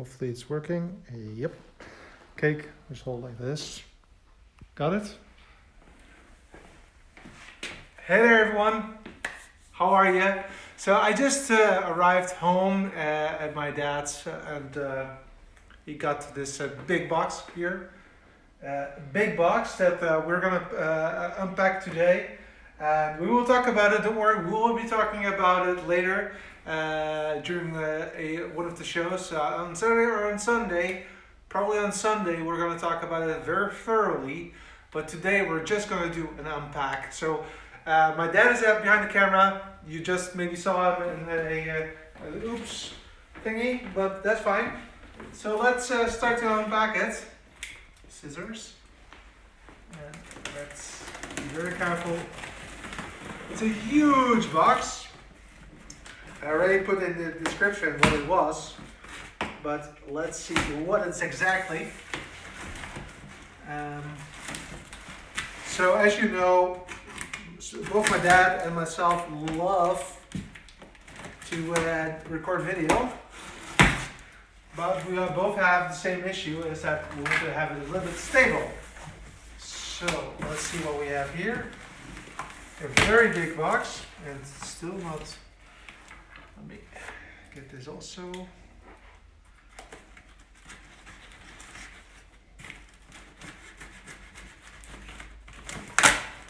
Hopefully it's working. Yep. Cake, just hold like this. Got it? Hey there everyone, how are you? So I just arrived home at my dad's and he got this big box here. Big box that we're gonna unpack today. And we will talk about it, don't worry, we will be talking about it later during one of the shows on Saturday or on Sunday. Probably on Sunday we're going to talk about it very thoroughly, but today we're just going to do an unpack. So my dad is out behind the camera. You just maybe saw him in a oops thingy, but that's fine. So let's start to unpack it. Scissors. And let's be very careful. It's a huge box. I already put in the description what it was, but let's see what it's exactly. So as you know, both my dad and myself love to record video, but we both have the same issue, is that we want to have it a little bit stable. So let's see what we have here. A very big box, and it's still not. Let me get this also.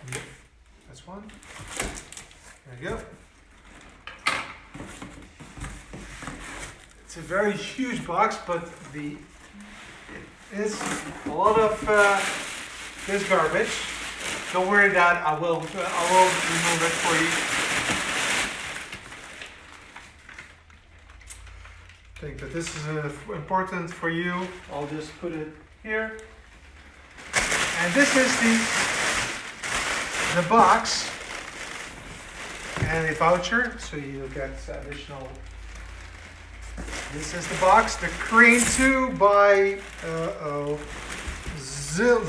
Yep, that's one. There we go. It's a very huge box, but it is a lot of this garbage. Don't worry, Dad. I will remove it for you. I think that this is important for you. I'll just put it here. And this is the box and a voucher, so you get additional. This is the box, the Crane 2 by Zhiyun.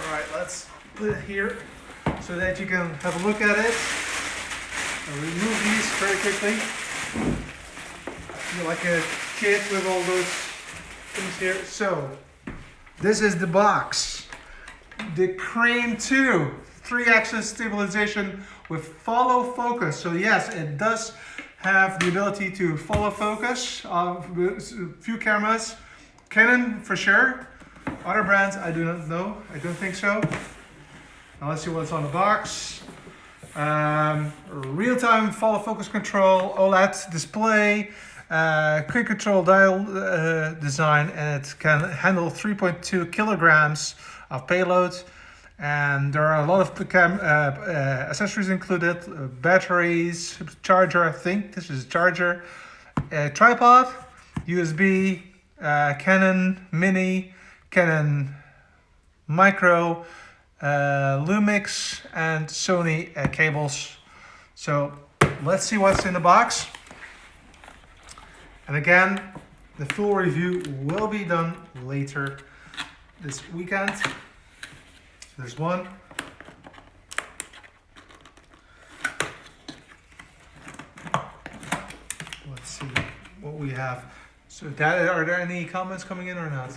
Alright, let's put it here so that you can have a look at it. I'll remove these very quickly. I feel like a kid with all those things here. So, this is the box. The Crane 2 3-axis stabilization with follow focus. So yes, it does have the ability to follow focus of a few cameras. Canon for sure. Other brands, I do not know. I don't think so. Now let's see what's on the box. Real-time follow focus control, OLED display, quick control dial design, and it can handle 3.2 kilograms of payload. And there are a lot of accessories included, batteries, charger, I think this is a charger, tripod, USB, Canon Mini, Canon Micro, Lumix, and Sony cables. So let's see what's in the box. And again, the full review will be done later this weekend. So there's one. Let's see what we have. So Dad, are there any comments coming in or not?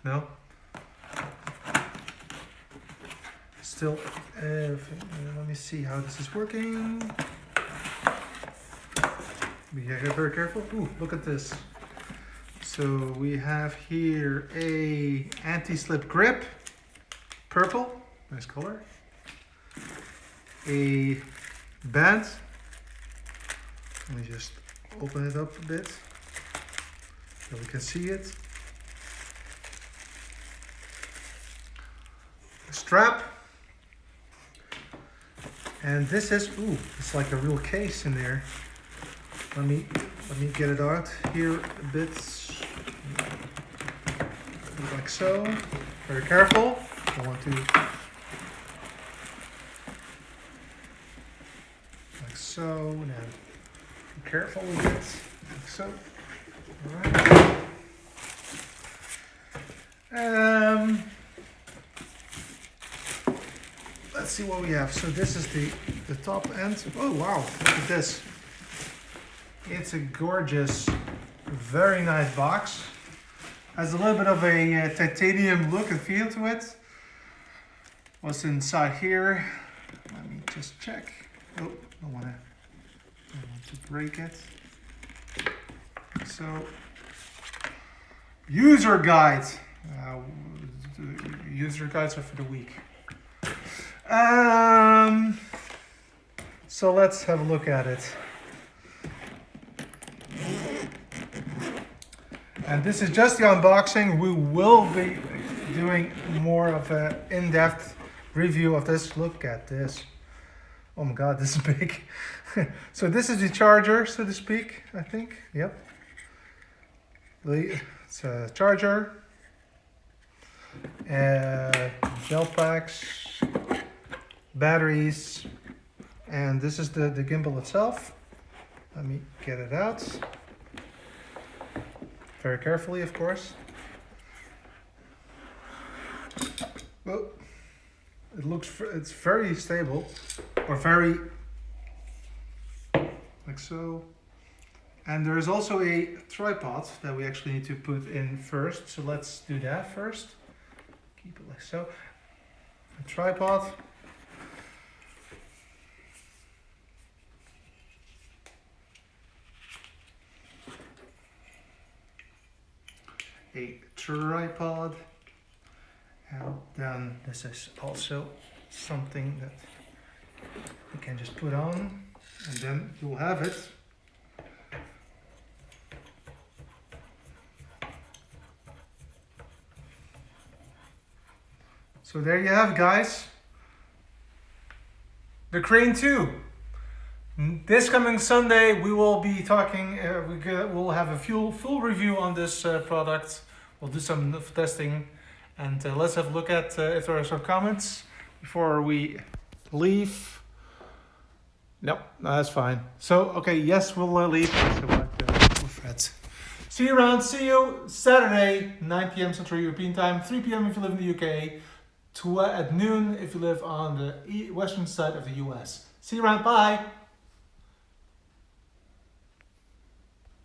No? Still, let me see how this is working. Be very careful. Ooh, look at this. So we have here a anti-slip grip, purple, nice color. A band. Let me just open it up a bit so we can see it. A strap. And this is, ooh, it's like a real case in there. Let me get it out here a bit. Like so. Very careful. I want to. Like so. Now, be careful with it. Like so. Alright. Let's see what we have. So this is the top end. Oh wow, look at this. It's a gorgeous, very nice box. Has a little bit of a titanium look and feel to it. What's inside here? Let me just check. Oh, I don't want to break it. So, user guide. User guides are for the week. So let's have a look at it. And this is just the unboxing. We will be doing more of an in-depth review of this. Look at this. Oh my god, this is big. So this is the charger, so to speak, I think. Yep. It's a charger. Belt packs. Batteries. And this is the gimbal itself. Let me get it out. Very carefully, of course. Well, it's very stable, or very, like so. And there is also a tripod that we actually need to put in first. So let's do that first. Keep it like so. A tripod. A tripod, and then this is also something that you can just put on, and then you'll have it. So there you have, guys, the Crane 2. This coming Sunday we will be talking, we'll have a full review on this product. We'll do some testing, and let's have a look at if there are some comments before we leave. No, that's fine. So, okay, yes, we'll leave. See you around. See you Saturday, 9 p.m. Central European Time, 3 p.m. if you live in the UK, at noon if you live on the western side of the US. See you around. Bye.